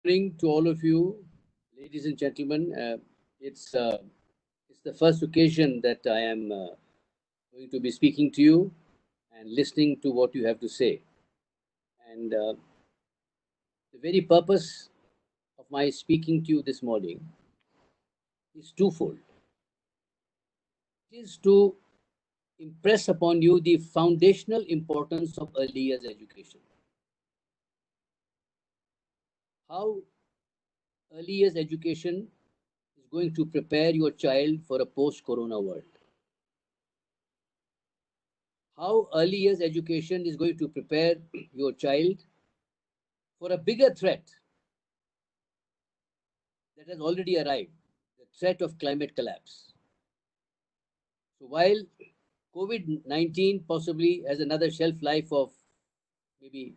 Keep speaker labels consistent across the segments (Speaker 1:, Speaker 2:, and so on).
Speaker 1: Morning to all of you, ladies and gentlemen. It's the first occasion that I am going to be speaking to you and listening to what you have to say. And the very purpose of my speaking to you this morning is twofold. It is to impress upon you the foundational importance of early years education. How early years education is going to prepare your child for a post-corona world. How early years education is going to prepare your child for a bigger threat that has already arrived, the threat of climate collapse. So while COVID-19 possibly has another shelf life of maybe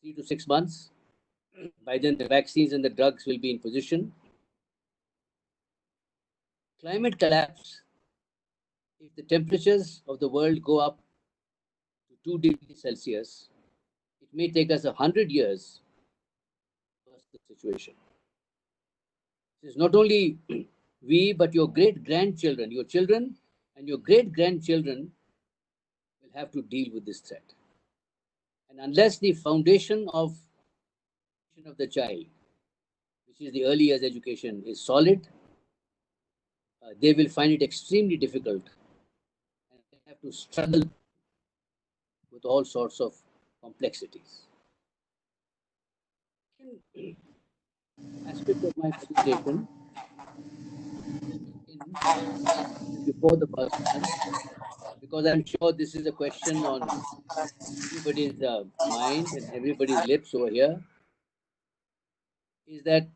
Speaker 1: 3 to 6 months, by then the vaccines and the drugs will be in position. Climate collapse, if the temperatures of the world go up to 2 degrees Celsius, it may take us 100 years to reverse the situation. It is not only we, but your great grandchildren, your children and your great grandchildren will have to deal with this threat. And unless the foundation of the child, which is the early years education, is solid, they will find it extremely difficult and they have to struggle with all sorts of complexities. Second aspect of my presentation before the first one, because I'm sure this is a question on everybody's mind and everybody's lips over here, is that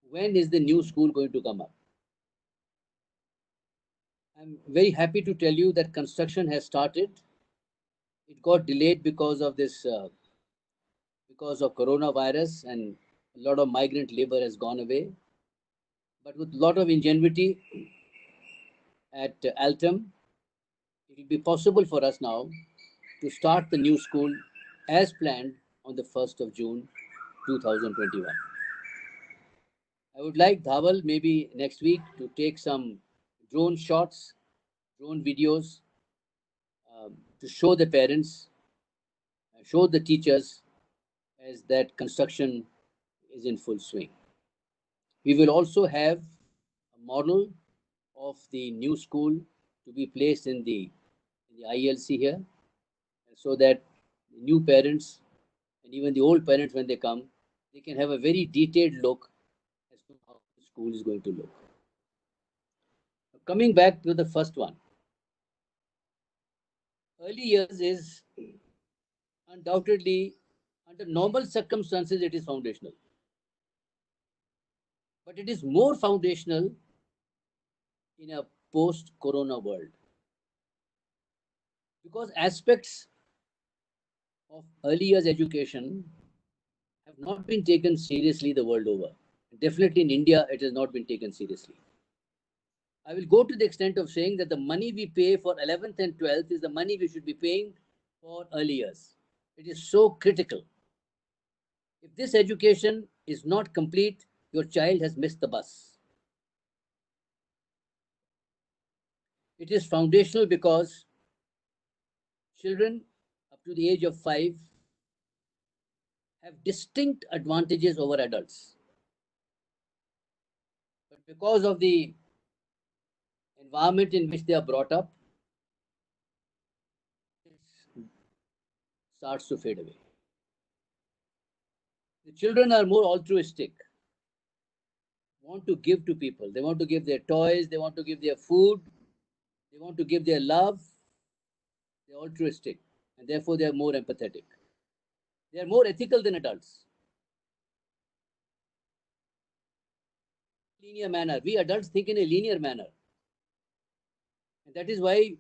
Speaker 1: when is the new school going to come up? I'm very happy to tell you that construction has started. It got delayed because of coronavirus, and a lot of migrant labor has gone away. But with a lot of ingenuity at Altum, it will be possible for us now to start the new school as planned on the 1st of June 2021. I would like Dhaval maybe next week to take some drone shots, drone videos to show the parents, show the teachers as that construction is in full swing. We will also have a model of the new school to be placed in the ILC here, so that new parents and even the old parents, when they come, they can have a very detailed look as to how the school is going to look. Coming back to the first one, early years is undoubtedly, under normal circumstances, it is foundational. But it is more foundational in a post-corona world, because aspects of early years education have not been taken seriously the world over. Definitely in India, it has not been taken seriously. I will go to the extent of saying that the money we pay for 11th and 12th is the money we should be paying for early years. It is so critical. If this education is not complete, your child has missed the bus. It is foundational because children up to the age of 5 have distinct advantages over adults. But because of the environment in which they are brought up, it starts to fade away. The children are more altruistic, want to give to people. They want to give their toys, they want to give their food, they want to give their love. They're altruistic, and therefore they are more empathetic. They are more ethical than adults. Linear manner. We adults think in a linear manner. And that is why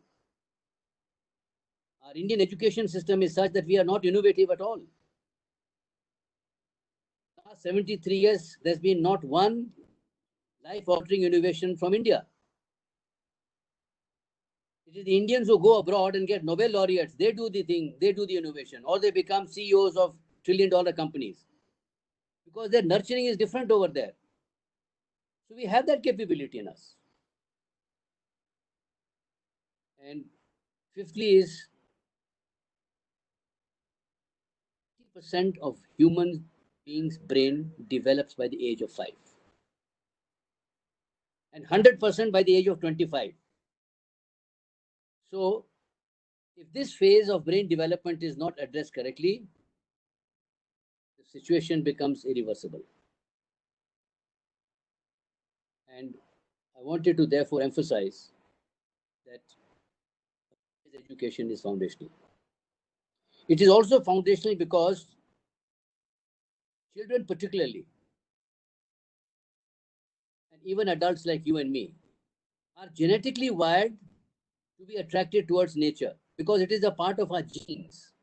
Speaker 1: our Indian education system is such that we are not innovative at all. Last 73 years, there's been not one life-altering innovation from India. It is the Indians who go abroad and get Nobel laureates. They do the thing, they do the innovation, or they become CEOs of trillion-dollar companies. because their nurturing is different over there. So we have that capability in us. And fifthly is 50% of human beings' brain develops by the age of 5 and 100% by the age of 25. So if this phase of brain development is not addressed correctly, the situation becomes irreversible. And I wanted to therefore emphasize that education is foundational. It is also foundational because children, particularly, and even adults like you and me, are genetically wired to be attracted towards nature because it is a part of our genes.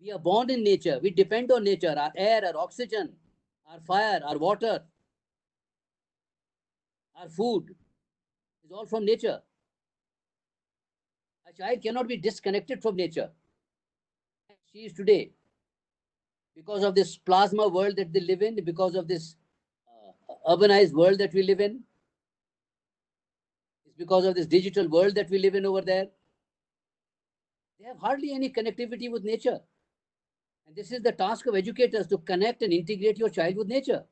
Speaker 1: We are born in nature. We depend on nature, our air, our oxygen, our fire, our water, our food is all from nature. A child cannot be disconnected from nature. She is today because of this plasma world that they live in, because of this urbanized world that we live in. It's because of this digital world that we live in over there. They have hardly any connectivity with nature. And this is the task of educators, to connect and integrate your child with nature.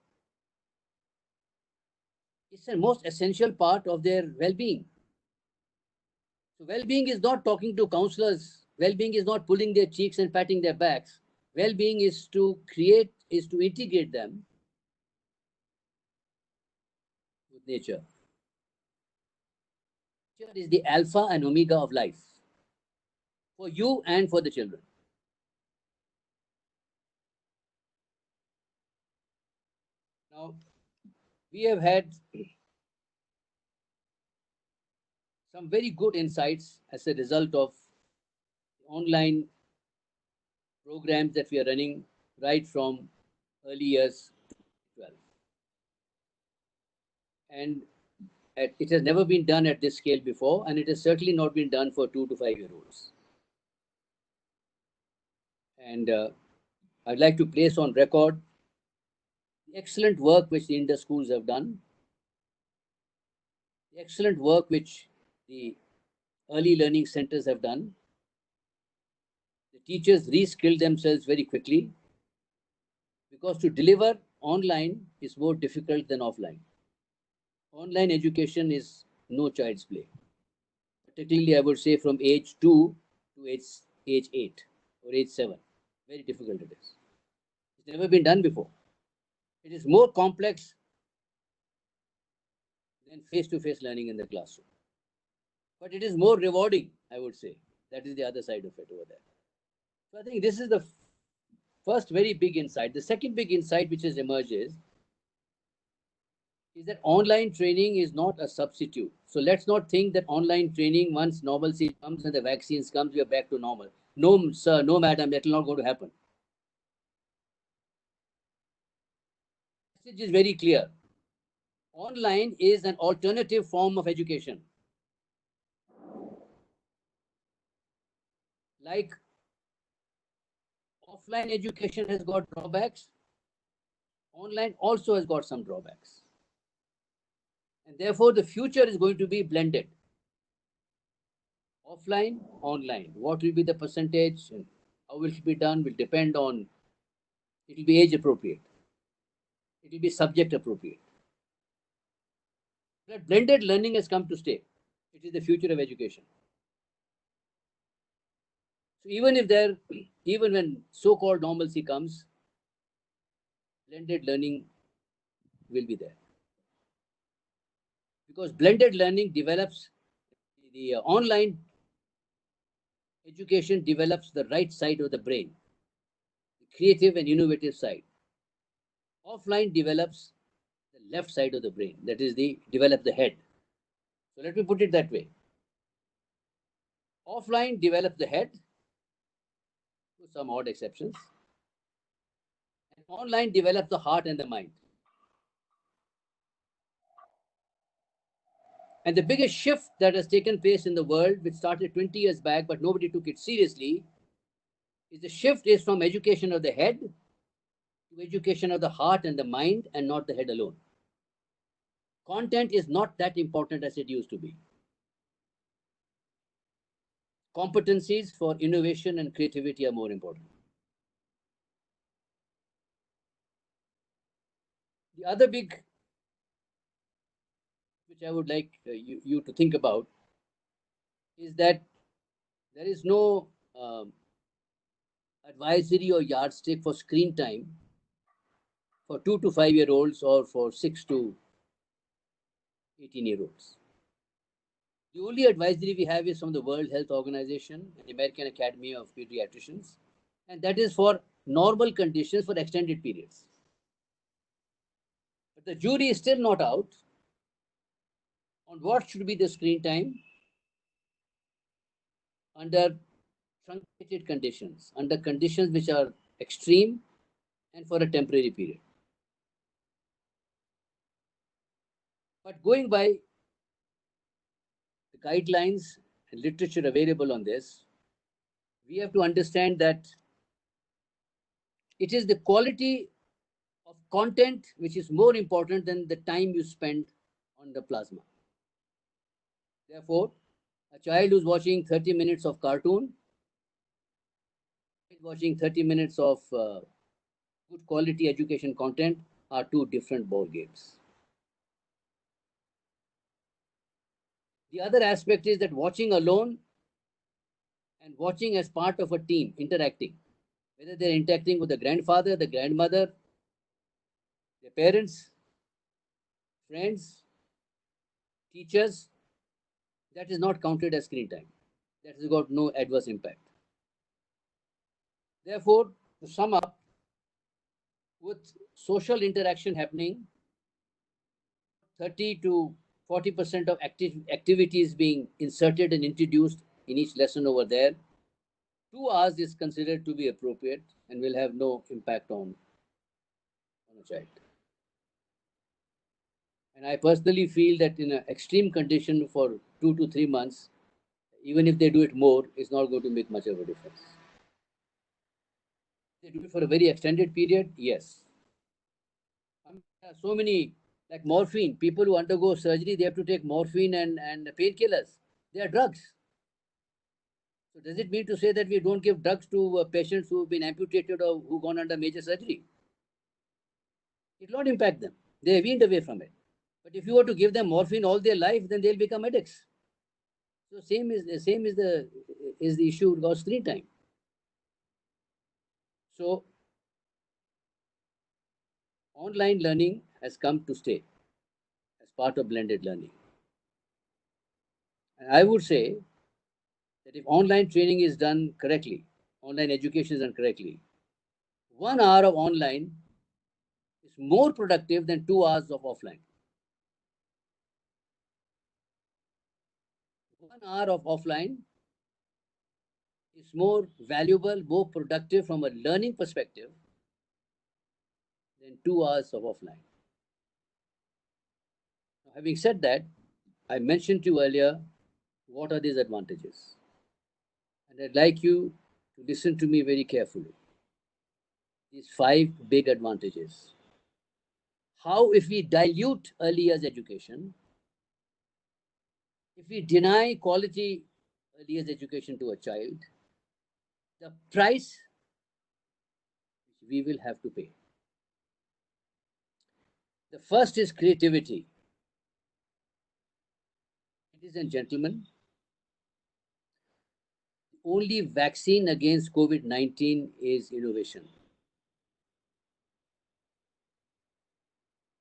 Speaker 1: It's the most essential part of their well-being. So well-being is not talking to counselors. Well-being is not pulling their cheeks and patting their backs. Well-being is to integrate them with nature. Nature is the alpha and omega of life for you and for the children. Now, we have had some very good insights as a result of online programs that we are running right from early years 12. And it has never been done at this scale before, and it has certainly not been done for 2 to 5 year olds. And I'd like to place on record the excellent work which the Indus schools have done, the excellent work which the early learning centers have done. The teachers re-skilled themselves very quickly because to deliver online is more difficult than offline. Online education is no child's play. Particularly, I would say from age 2 to age 8 or age 7. Very difficult it is. It's never been done before. It is more complex than face-to-face learning in the classroom. But it is more rewarding, I would say. That is the other side of it over there. So I think this is the first very big insight. The second big insight which has emerged is that online training is not a substitute. So let's not think that online training, once normalcy comes and the vaccines comes, we are back to normal. No, sir, no, madam, that will not going to happen. The message is very clear. Online is an alternative form of education. Like offline education has got drawbacks, online also has got some drawbacks. And therefore, the future is going to be blended. Offline, online. What will be the percentage and how will it be done will depend on, it will be age appropriate. It will be subject appropriate. But blended learning has come to stay. It is the future of education. So even when so-called normalcy comes, blended learning will be there. Because blended learning develops, the online education develops the right side of the brain, the creative and innovative side. Offline develops the left side of the brain, that is develop the head. So let me put it that way. Offline develops the head, with some odd exceptions, and online develops the heart and the mind. And the biggest shift that has taken place in the world, which started 20 years back, but nobody took it seriously, is the shift is from education of the head to education of the heart and the mind and not the head alone. Content is not that important as it used to be. Competencies for innovation and creativity are more important. The other big, which I would like you to think about, is that there is no advisory or yardstick for screen time for 2 to 5 year olds or for 6 to 18 year olds. The only advisory we have is from the World Health Organization and the American Academy of Pediatricians, and that is for normal conditions for extended periods. But the jury is still not out on what should be the screen time under truncated conditions, under conditions which are extreme and for a temporary period. But going by the guidelines and literature available on this, we have to understand that it is the quality of content which is more important than the time you spend on the plasma. Therefore, a child who's watching 30 minutes of cartoon, watching 30 minutes of good quality education content are two different ball games. The other aspect is that watching alone and watching as part of a team, interacting, whether they're interacting with the grandfather, the grandmother, their parents, friends, teachers, that is not counted as screen time. That has got no adverse impact. Therefore, to sum up, with social interaction happening, 30 to 40% of activities being inserted and introduced in each lesson over there, 2 hours is considered to be appropriate and will have no impact on a child. And I personally feel that in an extreme condition for 2 to 3 months, even if they do it more, it's not going to make much of a difference. They do it for a very extended period, yes. I mean, there are so many, like morphine, people who undergo surgery, they have to take morphine and painkillers. They are drugs. So does it mean to say that we don't give drugs to patients who have been amputated or who gone under major surgery? It will not impact them. They are weaned away from it. But if you were to give them morphine all their life, then they'll become addicts. So same is the issue about screen time. So online learning has come to stay as part of blended learning. And I would say that if online training is done correctly, online education is done correctly, 1 hour of online is more productive than 2 hours of offline. 1 hour of offline is more valuable, more productive from a learning perspective than 2 hours of offline. Now, having said that, I mentioned to you earlier what are these advantages. And I'd like you to listen to me very carefully. These 5 big advantages. How, if we dilute early years education, if we deny quality early years education to a child, the price which we will have to pay. The first is creativity. Ladies and gentlemen, the only vaccine against COVID-19 is innovation.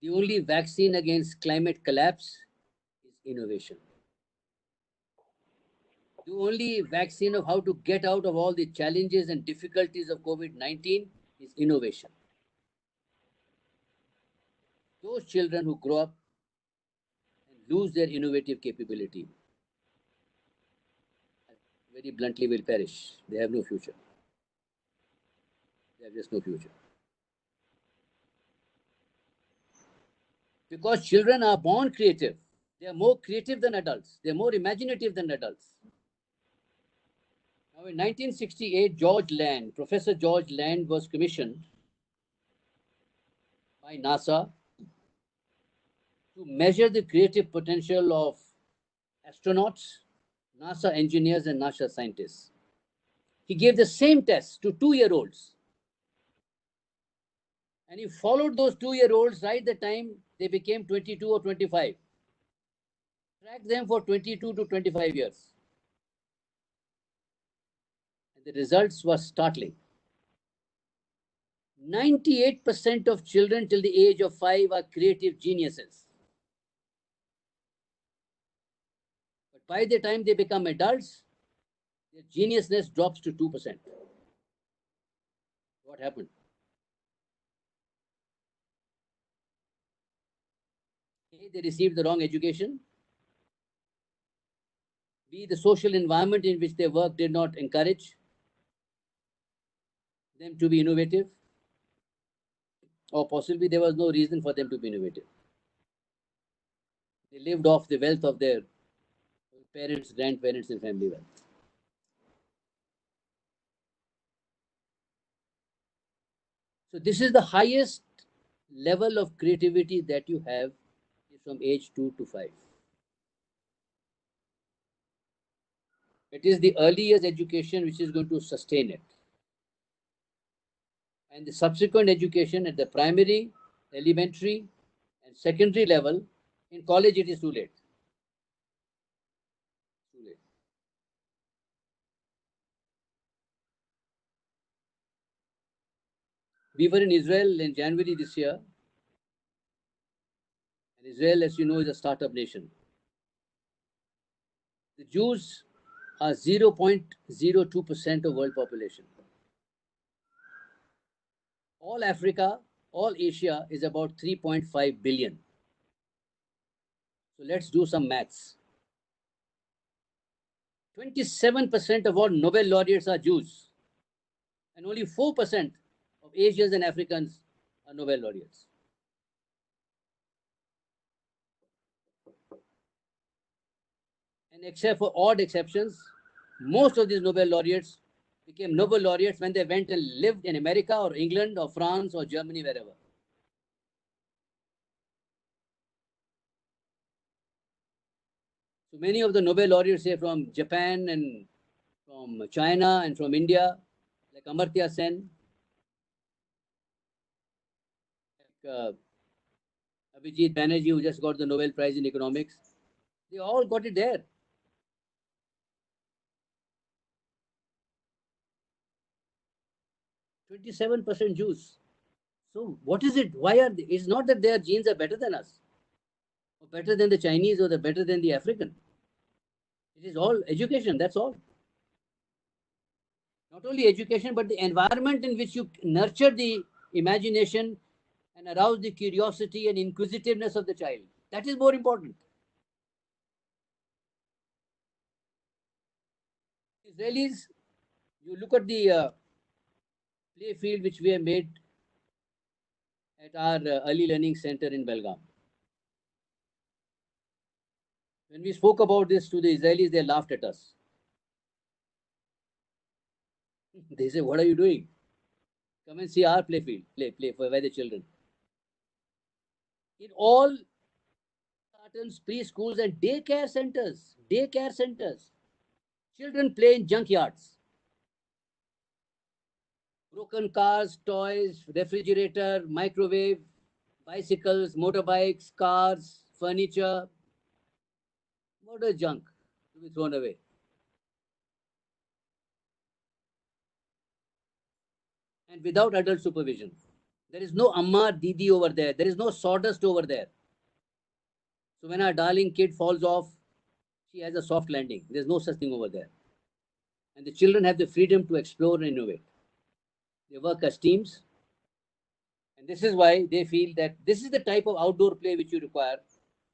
Speaker 1: The only vaccine against climate collapse is innovation. The only vaccine of how to get out of all the challenges and difficulties of COVID-19 is innovation. Those children who grow up and lose their innovative capability, very bluntly, will perish. They have no future. They have just no future. Because children are born creative. They are more creative than adults. They are more imaginative than adults. Now, in 1968, Professor George Land was commissioned by NASA to measure the creative potential of astronauts, NASA engineers, and NASA scientists. He gave the same test to 2-year-olds. And he followed those 2-year-olds right the time they became 22 or 25. Tracked them for 22 to 25 years. And the results were startling. 98% of children till the age of 5 are creative geniuses. But by the time they become adults, their geniusness drops to 2%. What happened? A, they received the wrong education. B, the social environment in which they work did not encourage them to be innovative. Or possibly there was no reason for them to be innovative. They lived off the wealth of their parents, grandparents, and family wealth. So this is the highest level of creativity that you have from age 2 to 5. It is the early years education which is going to sustain it. And the subsequent education at the primary, elementary, and secondary level, in college it is too late. Too late. We were in Israel in January this year. And Israel, as you know, is a startup nation. The Jews are 0.02% of world population. All Africa, all Asia is about 3.5 billion. So let's do some maths. 27% of all Nobel laureates are Jews, and only 4% of Asians and Africans are Nobel laureates. And except for odd exceptions, most of these Nobel laureates became Nobel laureates when they went and lived in America or England or France or Germany, wherever. So many of the Nobel laureates are from Japan and from China and from India, like Amartya Sen, like Abhijit Banerjee, who just got the Nobel Prize in Economics. They all got it there. %27 Jews. So what is it? Why are they? It's not that their genes are better than us, or better than the Chinese, or the better than the African. It is all education. That's all. Not only education, but the environment in which you nurture the imagination and arouse the curiosity and inquisitiveness of the child. That is more important. Israelis, you look at the play field which we have made at our early learning center in Belgaum. When we spoke about this to the Israelis, they laughed at us. They say, "What are you doing? Come and see our play field, play for the children." In all cartons, preschools, and daycare centers, children play in junkyards. Broken cars, toys, refrigerator, microwave, bicycles, motorbikes, cars, furniture. What a junk to be thrown away. And without adult supervision. There is no Amma Didi over there. There is no sawdust over there. So when our darling kid falls off, she has a soft landing. There's no such thing over there. And the children have the freedom to explore and innovate. They work as teams. And this is why they feel that this is the type of outdoor play which you require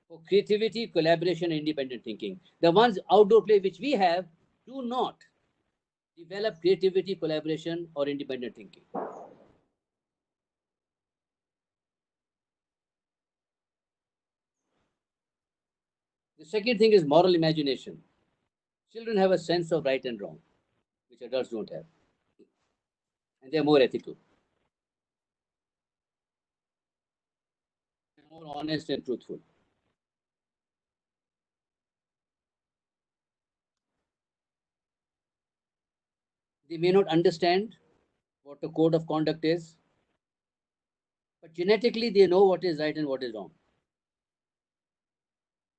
Speaker 1: for creativity, collaboration, and independent thinking. The ones outdoor play which we have do not develop creativity, collaboration, or independent thinking. The second thing is moral imagination. Children have a sense of right and wrong, which adults don't have. And they're more ethical. more honest and truthful. They may not understand what a code of conduct is, but genetically they know what is right and what is wrong.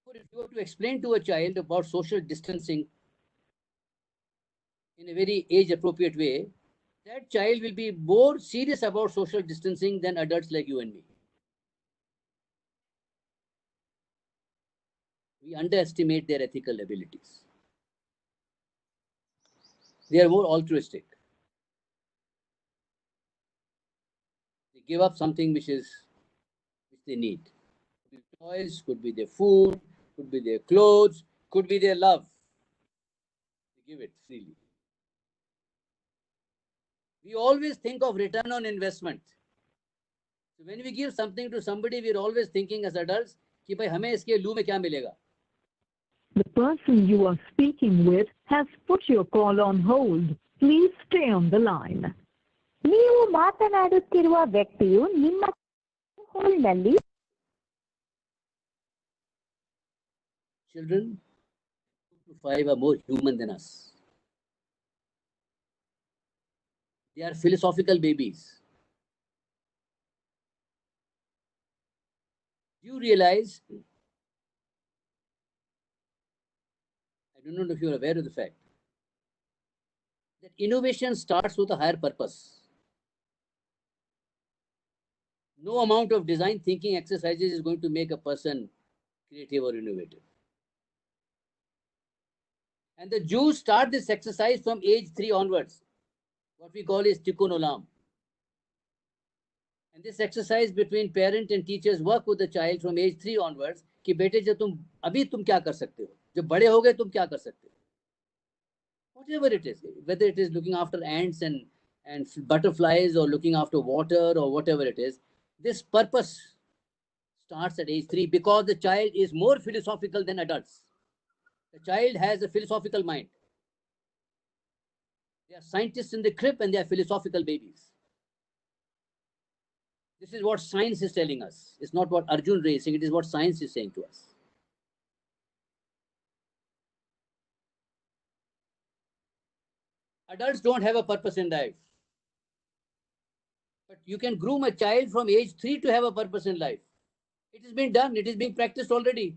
Speaker 1: But if you were to explain to a child about social distancing in a very age appropriate way, that child will be more serious about social distancing than adults like you and me. We underestimate their ethical abilities. They are more altruistic. They give up something which they need. Could be toys, could be their food, could be their clothes, could be their love. They give it freely. We always think of return on investment. So when we give something to somebody, we are always thinking as adults कि भाई हमें इसके लू में क्या मिलेगा.
Speaker 2: The person you are speaking with has put your call on hold. Please stay on the line.
Speaker 3: ನೀವು ಮಾತನಾಡುತ್ತಿರುವ ವ್ಯಕ್ತಿಯು ನಿಮ್ಮ ಹೋಲ್ನಲ್ಲಿ.
Speaker 1: Children 2 to 5 are more human than us. They are philosophical babies. Do you realize, I don't know if you are aware of the fact, that innovation starts with a higher purpose. No amount of design thinking exercises is going to make a person creative or innovative. And the Jews start this exercise from age 3 onwards. What we call is tikkun olam. And this exercise between parent and teachers work with the child from age 3 onwards कि बेटे जब तुम अभी तुम क्या कर सकते हो, जब बड़े हो गए तुम क्या कर सकते हो. Whatever it is, whether it is looking after ants and butterflies or looking after water or whatever it is, this purpose starts at age 3 because the child is more philosophical than adults. The child has a philosophical mind. They are scientists in the crib and they are philosophical babies. This is what science is telling us. It's not what Arjun Ray is saying, it is what science is saying to us. Adults don't have a purpose in life. But you can groom a child from age 3 to have a purpose in life. It has been done, it is being practiced already.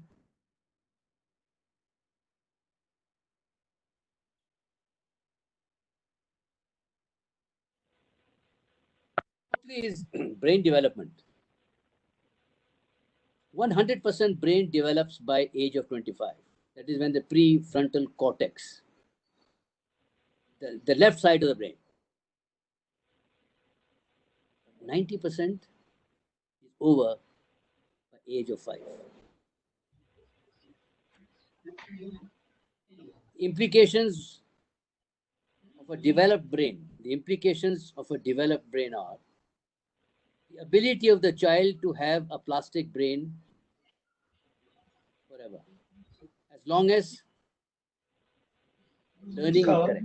Speaker 1: Is brain development. 100% brain develops by age of 25. That is when the prefrontal cortex, the left side of the brain, 90% is over by age of 5. Implications of a developed brain. The implications of a developed brain are the ability of the child to have a plastic brain forever, as long as learning is correct.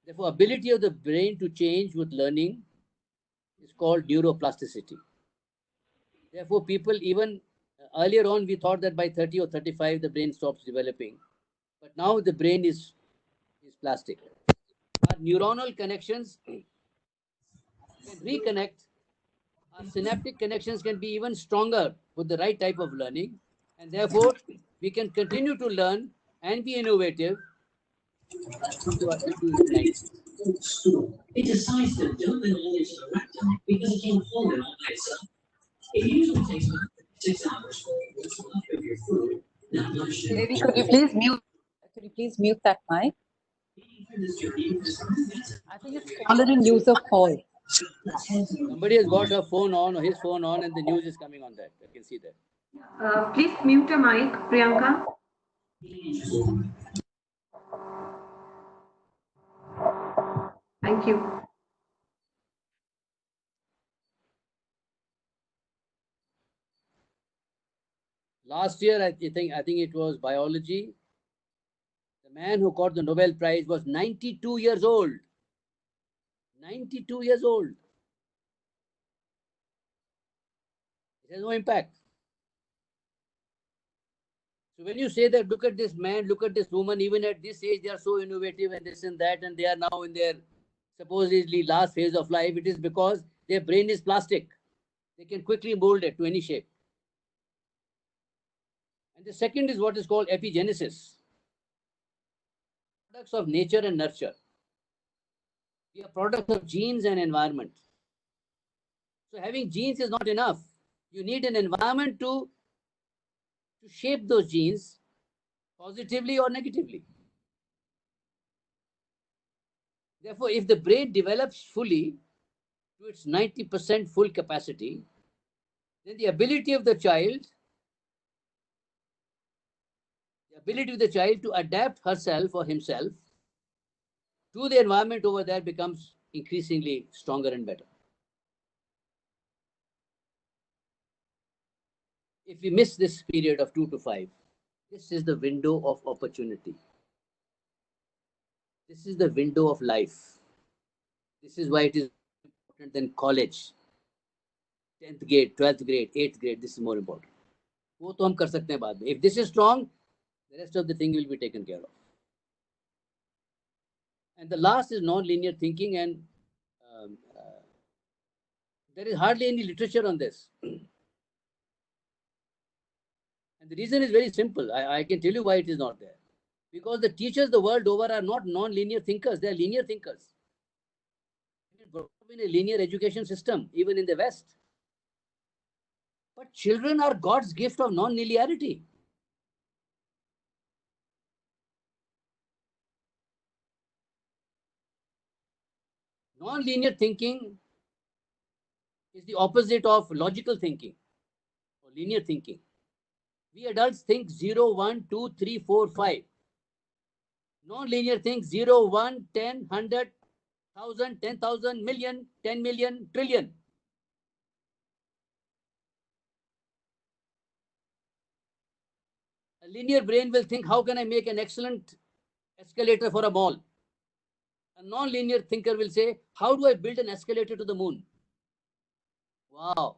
Speaker 1: Therefore, ability of the brain to change with learning is called neuroplasticity. Therefore, people even earlier on, we thought that by 30 or 35, the brain stops developing. But now the brain is plastic. Our neuronal connections can reconnect. Our synaptic connections can be even stronger with the right type of learning. And therefore, we can continue to learn and be innovative into our 90s.
Speaker 4: It decides to dump the knowledge in a rectum because it can't hold it all by itself. It usually takes about 6 hours for what's left of your food. Not much.
Speaker 5: Maybe could you please mute that mic? I think it's caller in use of call.
Speaker 1: Somebody has got her phone on or his phone on and the news is coming on that. I can see that.
Speaker 6: Please mute your mic, Priyanka. Thank you.
Speaker 1: Last year, I think it was biology. The man who got the Nobel Prize was 92 years old. 92 years old. It has no impact. So when you say that, look at this man, look at this woman, even at this age, they are so innovative and this and that, and they are now in their supposedly last phase of life, it is because their brain is plastic. They can quickly mold it to any shape. And the second is what is called epigenesis. Products of nature and nurture. We are products of genes and environment. So having genes is not enough. You need an environment to shape those genes positively or negatively. Therefore, if the brain develops fully to its 90% full capacity, then the ability of the child to adapt herself or himself to the environment over there becomes increasingly stronger and better. If we miss this period of 2 to 5, this is the window of opportunity. This is the window of life. This is why it is important than college. 10th grade, 12th grade, 8th grade, this is more important. वो तो हम कर सकते हैं बाद में. If this is strong, the rest of the thing will be taken care of. And the last is non-linear thinking, and there is hardly any literature on this. And the reason is very simple. I can tell you why it is not there. Because the teachers the world over are not non-linear thinkers, they are linear thinkers. We brought up in a linear education system, even in the West. But children are God's gift of non-linearity. Non-linear thinking is the opposite of logical thinking or linear thinking. We adults think 0, 1, 2, 3, 4, 5. Non-linear think 0, 1, 10, 100, 1,000, 10,000, million, 10 million, trillion. A linear brain will think, how can I make an excellent escalator for a mall? A non-linear thinker will say, how do I build an escalator to the moon? Wow.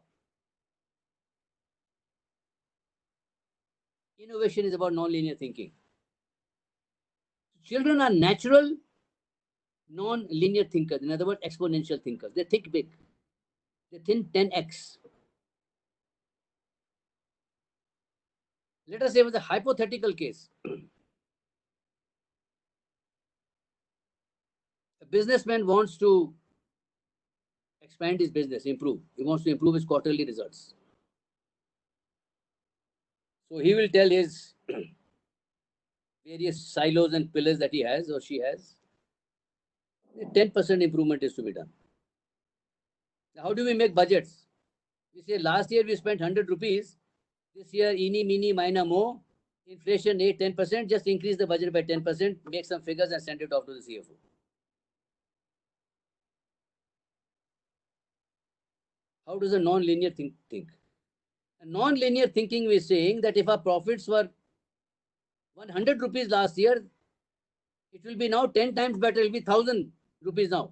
Speaker 1: Innovation is about non-linear thinking. Children are natural non-linear thinkers. In other words, exponential thinkers. They think big. They think 10x. Let us say it was a hypothetical case. A businessman wants to expand his business, improve. He wants to improve his quarterly results. So he will tell his various silos and pillars that he has or she has, 10% improvement is to be done. Now, how do we make budgets? We say last year we spent 100 rupees. This year, eeny, meeny, miny, mo. Inflation 8, 10%. Just increase the budget by 10%, make some figures and send it off to the CFO. How does a non-linear think? A non-linear thinking is saying that if our profits were 100 rupees last year, it will be now 10 times better. It will be 1,000 rupees now.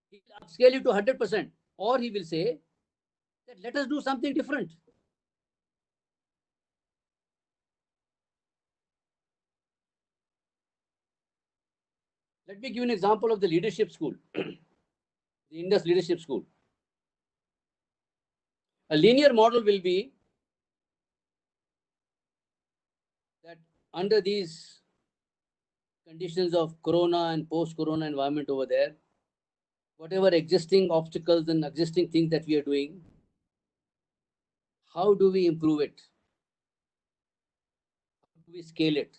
Speaker 1: He will upscale it to 100%. Or he will say that let us do something different. Let me give you an example of the leadership school, the Indus Leadership School. A linear model will be that under these conditions of corona and post-corona environment over there, whatever existing obstacles and existing things that we are doing, how do we improve it? How do we scale it?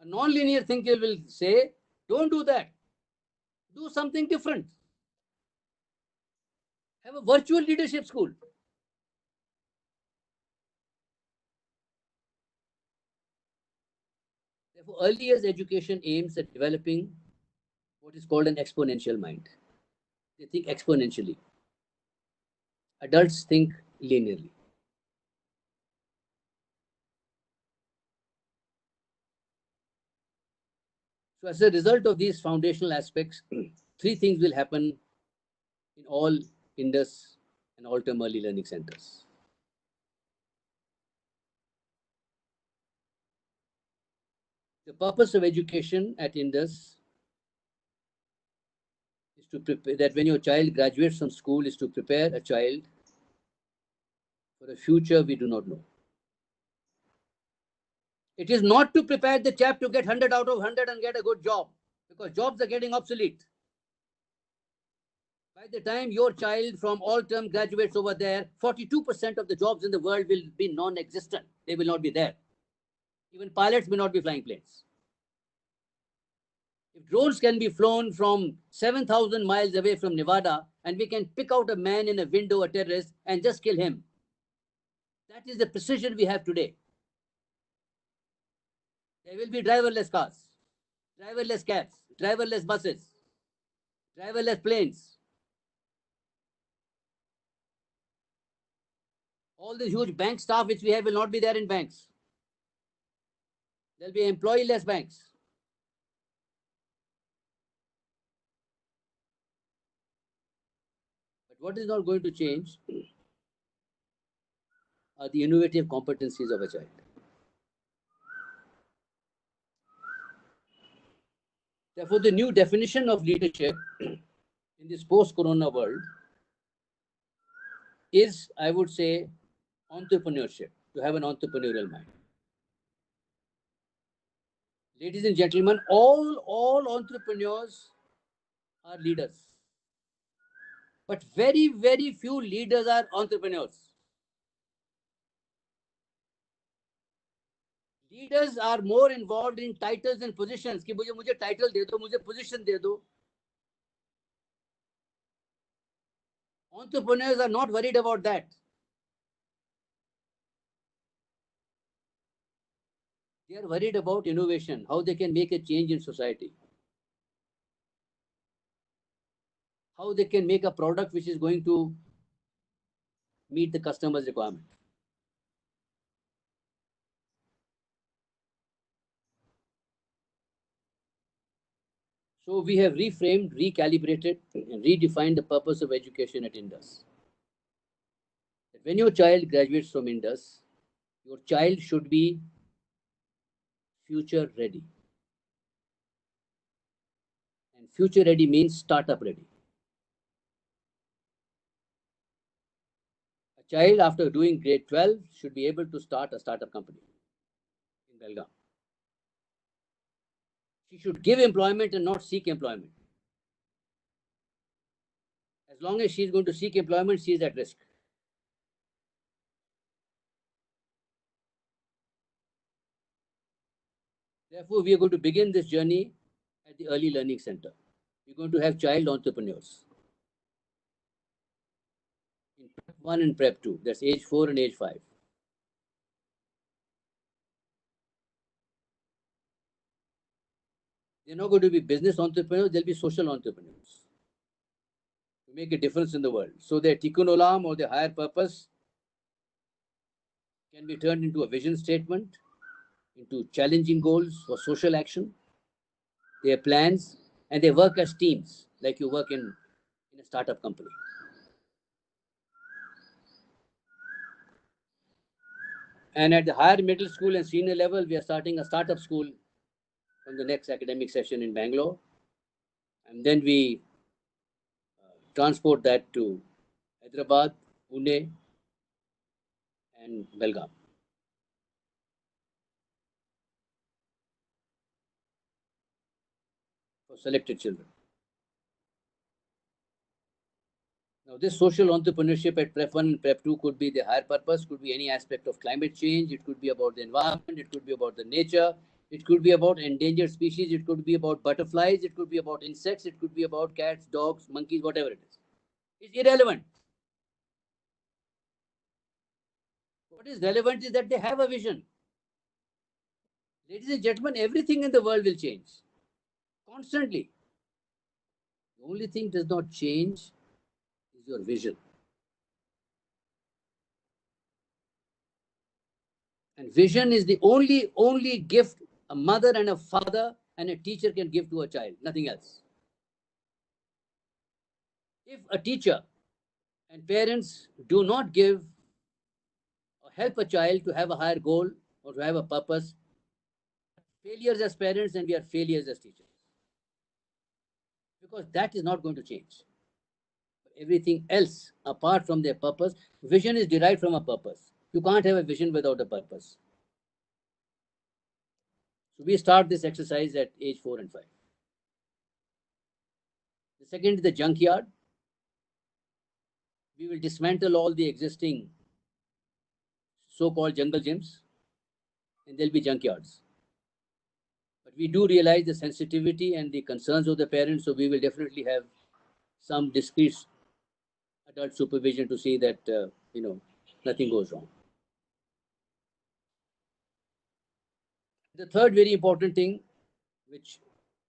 Speaker 1: A non-linear thinker will say, don't do that. Do something different. Have a virtual leadership school. Therefore, early years education aims at developing what is called an exponential mind. They think exponentially. Adults think linearly. So as a result of these foundational aspects, three things will happen in all Indus and Altum Early Learning Centers. The purpose of education at Indus is to prepare that when your child graduates from school is to prepare a child for a future we do not know. It is not to prepare the chap to get 100 out of 100 and get a good job, because jobs are getting obsolete. By the time your child from Altum graduates over there, 42% of the jobs in the world will be non-existent. They will not be there. Even pilots may not be flying planes. If drones can be flown from 7,000 miles away from Nevada and we can pick out a man in a window, a terrorist, and just kill him, that is the precision we have today. There will be driverless cars, driverless cabs, driverless buses, driverless planes. All the huge bank staff which we have will not be there in banks. There'll be employee-less banks. But what is not going to change are the innovative competencies of a child. Therefore, the new definition of leadership in this post-corona world is, I would say, entrepreneurship, to have an entrepreneurial mind. Ladies and gentlemen, all entrepreneurs are leaders. But very, very few leaders are entrepreneurs. Leaders are more involved in titles and positions. कि मुझे title दे दो, मुझे position दे दो. Entrepreneurs are not worried about that. They are worried about innovation, how they can make a change in society. How they can make a product which is going to meet the customer's requirement. So we have reframed, recalibrated, and redefined the purpose of education at Indus. When your child graduates from Indus, your child should be future ready. And future ready means startup ready. A child after doing grade 12 should be able to start a startup company in Belgaum. She should give employment and not seek employment. As long as she is going to seek employment, she is at risk. Therefore, we are going to begin this journey at the Early Learning Center. We're going to have child entrepreneurs. In Prep 1 and Prep 2, that's age 4 and age 5. They're not going to be business entrepreneurs, they'll be social entrepreneurs to make a difference in the world. So their tikkun olam or their higher purpose can be turned into a vision statement, into challenging goals for social action, their plans, and they work as teams, like you work in a startup company. And at the higher middle school and senior level, we are starting a startup school from the next academic session in Bangalore. And then we transport that to Hyderabad, Pune, and Belgaum. For selected children. Now, this social entrepreneurship at Prep 1 and Prep 2 could be the higher purpose, could be any aspect of climate change, it could be about the environment, it could be about the nature, it could be about endangered species, it could be about butterflies, it could be about insects, it could be about cats, dogs, monkeys, whatever it is. It's irrelevant. What is relevant is that they have a vision. Ladies and gentlemen, everything in the world will change constantly. The only thing does not change is your vision. And vision is the only gift a mother and a father and a teacher can give to a child, nothing else. If a teacher And parents do not give or help a child to have a higher goal or to have a purpose. Failures as parents, and we are failures as teachers. Because that is not going to change. Everything else apart from their purpose, vision is derived from a purpose. You can't have a vision without a purpose. So we start this exercise at age 4 and 5. The second is the junkyard. We will dismantle all the existing so-called jungle gyms, and there'll be junkyards. But we do realize the sensitivity and the concerns of the parents, so we will definitely have some discrete adult supervision to see that nothing goes wrong. The third very important thing, which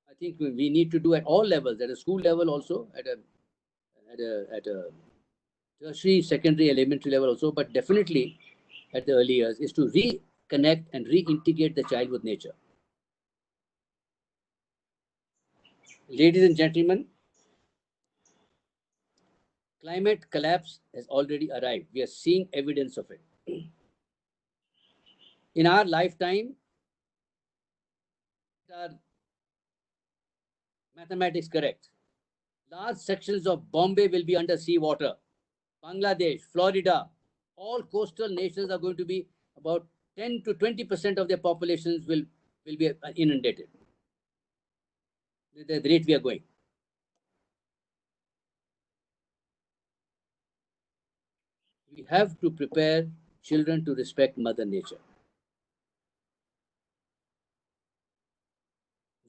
Speaker 1: I think we need to do at all levels, at a school level also, at a tertiary, secondary, elementary level also, but definitely at the early years, is to reconnect and reintegrate the child with nature. Ladies and gentlemen, climate collapse has already arrived. We are seeing evidence of it. In our lifetime, our mathematics correct, large sections of Bombay will be under sea water. Bangladesh, Florida, all coastal nations are going to be about 10 to 20% of their populations will be inundated. The rate we are going. We have to prepare children to respect Mother Nature.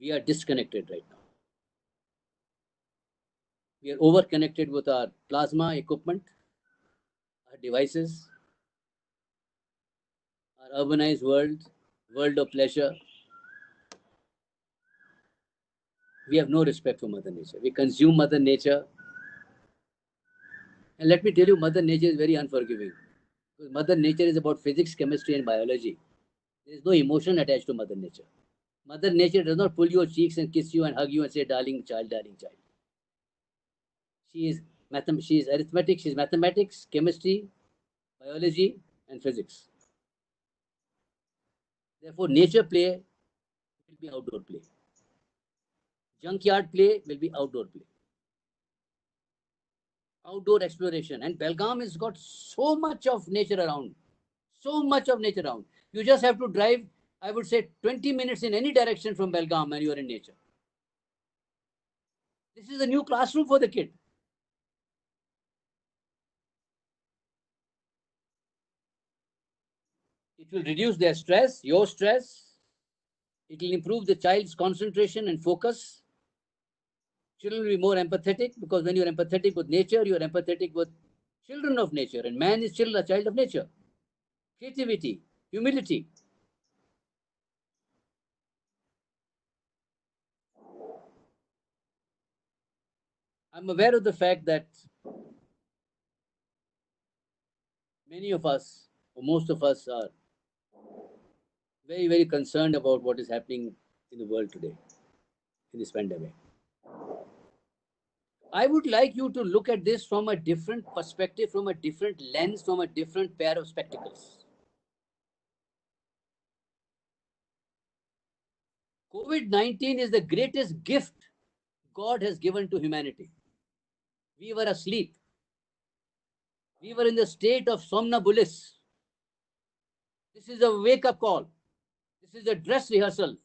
Speaker 1: We are disconnected right now. We are over-connected with our plasma equipment, our devices, our urbanized world of pleasure. We have no respect for Mother Nature. We consume Mother Nature. And let me tell you, Mother Nature is very unforgiving. Because Mother Nature is about physics, chemistry, and biology. There is no emotion attached to Mother Nature. Mother Nature does not pull your cheeks and kiss you and hug you and say, darling child, darling child. She is arithmetic, she is mathematics, chemistry, biology, and physics. Therefore, nature play will be outdoor play. Junkyard play will be outdoor play. Outdoor exploration. And Belgaum has got so much of nature around. So much of nature around. You just have to drive, I would say, 20 minutes in any direction from Belgaum and you are in nature. This is a new classroom for the kid. It will reduce their stress, your stress. It will improve the child's concentration and focus. Children will be more empathetic, because when you're empathetic with nature, you're empathetic with children of nature. And man is still a child of nature. Creativity, humility. I'm aware of the fact that many of us, or most of us, are very, very concerned about what is happening in the world today, in this pandemic. I would like you to look at this from a different perspective, from a different lens, from a different pair of spectacles. COVID-19 is the greatest gift God has given to humanity. We were asleep. We were in the state of somnambulist. This is a wake-up call. This is a dress rehearsal.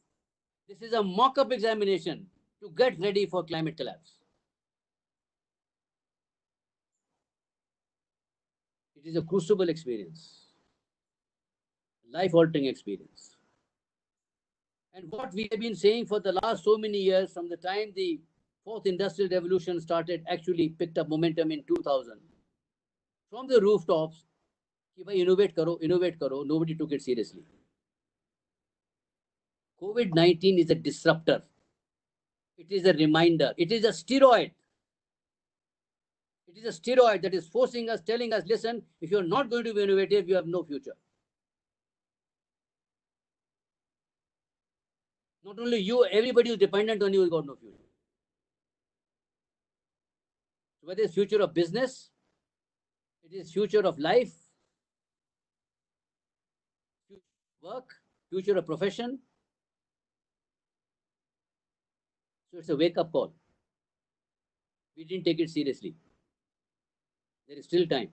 Speaker 1: This is a mock-up examination to get ready for climate collapse. It is a crucible experience, life-altering experience. And what we have been saying for the last so many years, from the time the fourth industrial revolution started, actually picked up momentum in 2000. From the rooftops, innovate karo, nobody took it seriously. COVID-19 is a disruptor. It is a reminder. It is a steroid. It is a steroid that is forcing us, telling us, listen, if you're not going to be innovative, you have no future. Not only you, everybody who's dependent on you has got no future. So whether it's future of business, It is future of life, future of work, future of profession. So it's a wake-up call. We didn't take it seriously. There is still time.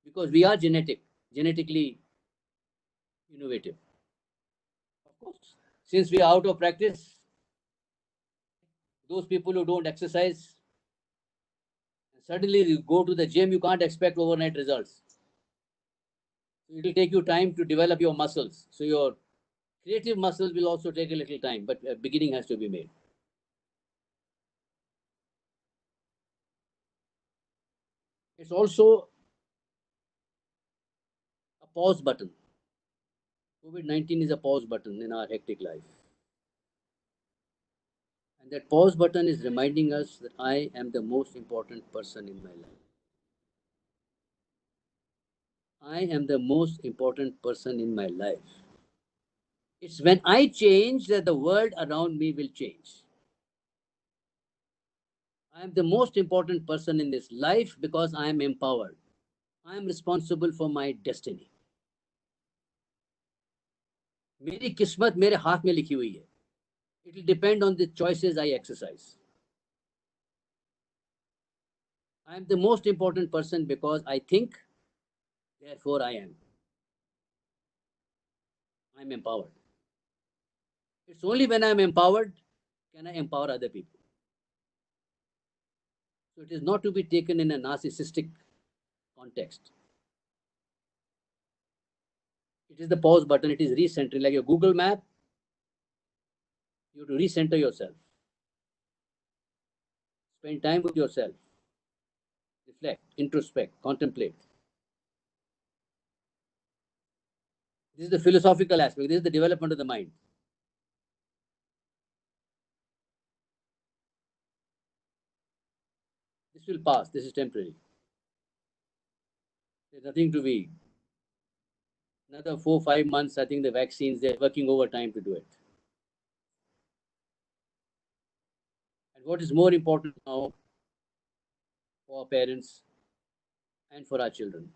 Speaker 1: Because we are genetically innovative. Of course, since we are out of practice, those people who don't exercise, and suddenly you go to the gym, you can't expect overnight results. It will take you time to develop your muscles. So your creative muscles will also take a little time, but a beginning has to be made. It's also a pause button. COVID-19 is a pause button in our hectic life. And that pause button is reminding us that I am the most important person in my life. I am the most important person in my life. It's when I change that the world around me will change. I am the most important person in this life because I am empowered. I am responsible for my destiny. मेरी किस्मत मेरे हाथ में लिखी हुई है. It will depend on the choices I exercise. I am the most important person because I think, therefore I am. I am empowered. It's only when I am empowered can I empower other people. So it is not to be taken in a narcissistic context. It is the pause button. It is recentering, like your Google map. You have to recenter yourself. Spend time with yourself. Reflect, introspect, contemplate. This is the philosophical aspect. This is the development of the mind. This will pass. This is temporary. There's nothing to be. Another 4-5 months, I think the vaccines, they're working overtime to do it. And what is more important now for our parents and for our children,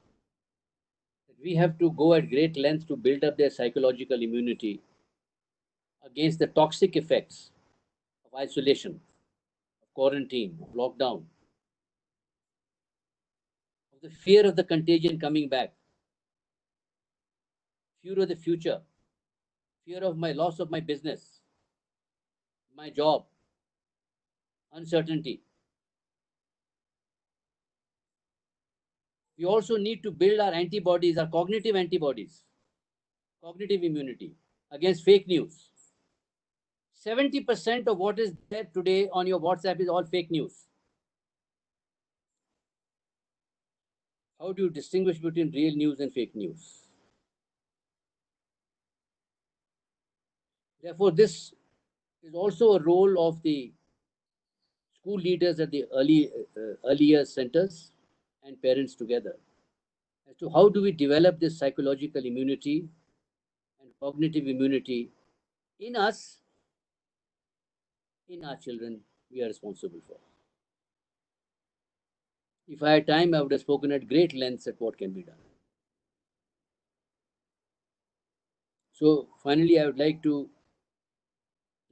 Speaker 1: that we have to go at great lengths to build up their psychological immunity against the toxic effects of isolation, of quarantine, of lockdown, of the fear of the contagion coming back, fear of the future, fear of my loss of my business, my job, uncertainty. We also need to build our antibodies, our cognitive antibodies, cognitive immunity against fake news. 70% of what is there today on your WhatsApp is all fake news. How do you distinguish between real news and fake news? Therefore, this is also a role of the school leaders at the earlier centers and parents together as to how do we develop this psychological immunity and cognitive immunity in us, in our children, we are responsible for. If I had time, I would have spoken at great lengths at what can be done. So finally, I would like to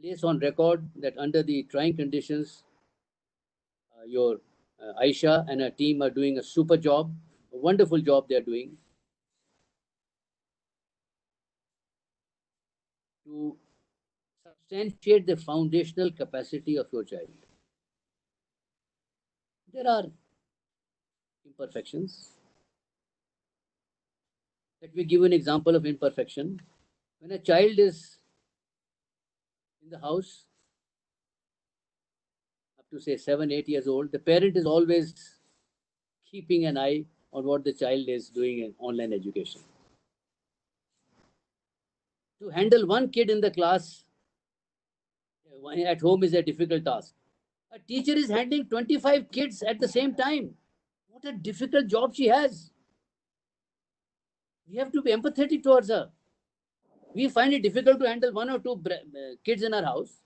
Speaker 1: place on record that under the trying conditions, your Aisha and her team are doing a super job, a wonderful job they are doing to substantiate the foundational capacity of your child. There are imperfections. Let me give an example of imperfection. When a child is in the house, up to say 7-8 years old, the parent is always keeping an eye on what the child is doing in online education. To handle one kid in the class at home is a difficult task. A teacher is handling 25 kids at the same time. What a difficult job she has. We have to be empathetic towards her. We find it difficult to handle 1 or 2 kids in our house.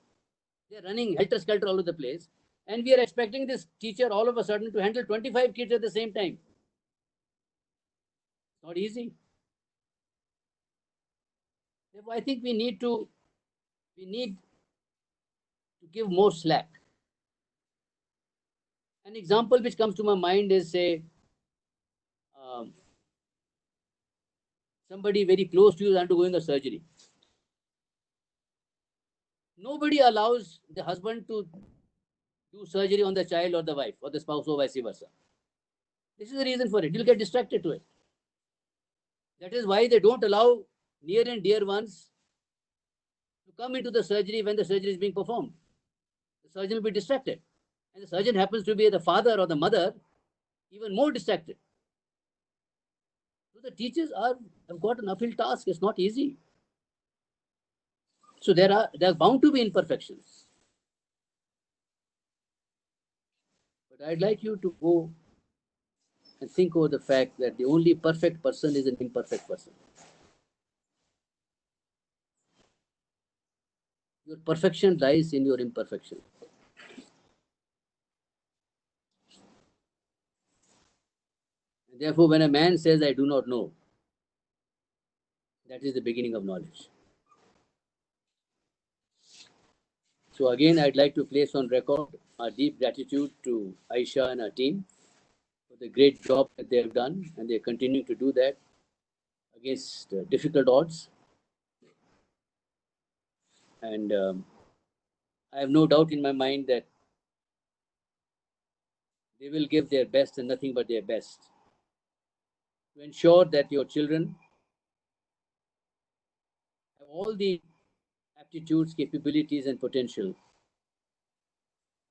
Speaker 1: They're running helter-skelter all over the place. And we are expecting this teacher all of a sudden to handle 25 kids at the same time. Not easy. Therefore, I think we need to give more slack. An example which comes to my mind is, say, somebody very close to you is undergoing a surgery. Nobody allows the husband to do surgery on the child or the wife or the spouse or vice versa. This is the reason for it. You'll get distracted to it. That is why they don't allow near and dear ones to come into the surgery when the surgery is being performed. The surgeon will be distracted. And the surgeon happens to be the father or the mother, even more distracted. So the teachers have got an uphill task. It's not easy. So there are bound to be imperfections. But I'd like you to go and think over the fact that the only perfect person is an imperfect person. Your perfection lies in your imperfection. And therefore, when a man says, I do not know, that is the beginning of knowledge. So again, I'd like to place on record our deep gratitude to Aisha and her team for the great job that they have done, and they're continuing to do that against difficult odds. And I have no doubt in my mind that they will give their best and nothing but their best to ensure that your children have all the aptitudes, capabilities, and potential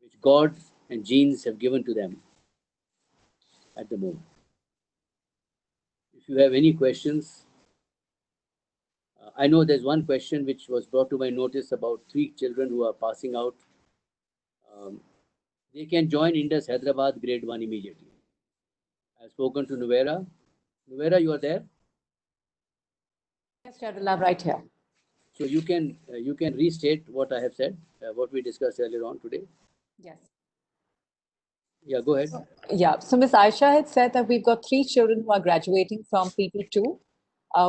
Speaker 1: which God and genes have given to them at the moment. If you have any questions, I know there's one question which was brought to my notice about 3 children who are passing out. They can join Indus Hyderabad grade 1 immediately. I've spoken to Nuvera. Nuvera, you are there?
Speaker 5: Yes, Chairullah, right here.
Speaker 1: So you can restate what I have said, what we discussed earlier on today.
Speaker 5: Yes.
Speaker 1: Yeah, go ahead.
Speaker 5: Yeah, so Ms. Aisha had said that we've got 3 children who are graduating from PT2.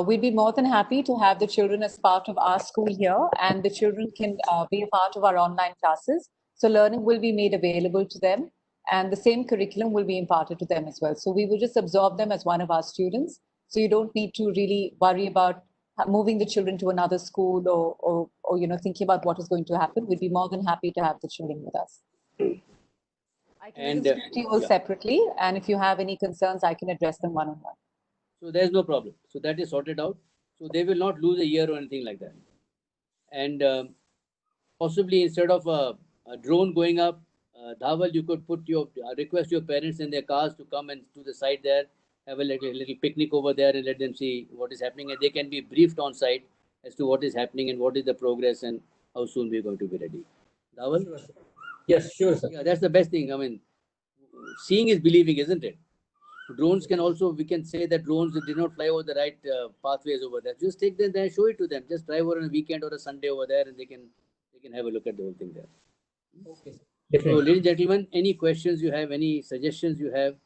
Speaker 5: We'd be more than happy to have the children as part of our school here, and the children can be a part of our online classes. So learning will be made available to them, and the same curriculum will be imparted to them as well. So we will just absorb them as one of our students. So you don't need to really worry about moving the children to another school or thinking about what is going to happen. We'd be more than happy to have the children with us. I can speak to you all separately, and if you have any concerns, I can address them one-on-one.
Speaker 1: So there's no problem. So that is sorted out. So they will not lose a year or anything like that. And possibly instead of a drone going up, Dhawal, you could put your request your parents in their cars to come and to the site there, have a little picnic over there and let them see what is happening. And they can be briefed on site as to what is happening and what is the progress and how soon we're going to be ready. Dhawal?
Speaker 7: Sure, sir. Yes, sure, sir.
Speaker 1: Yeah, that's the best thing. I mean, seeing is believing, isn't it? Drones can also, we can say that drones did not fly over the right pathways over there. Just take them there, show it to them. Just drive over on a weekend or a Sunday over there, and they can have a look at the whole thing there.
Speaker 7: Okay, sir.
Speaker 1: So,
Speaker 7: Definitely.
Speaker 1: ladies and gentlemen, any questions you have, any suggestions you have,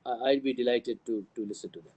Speaker 1: I'll be delighted to listen to them.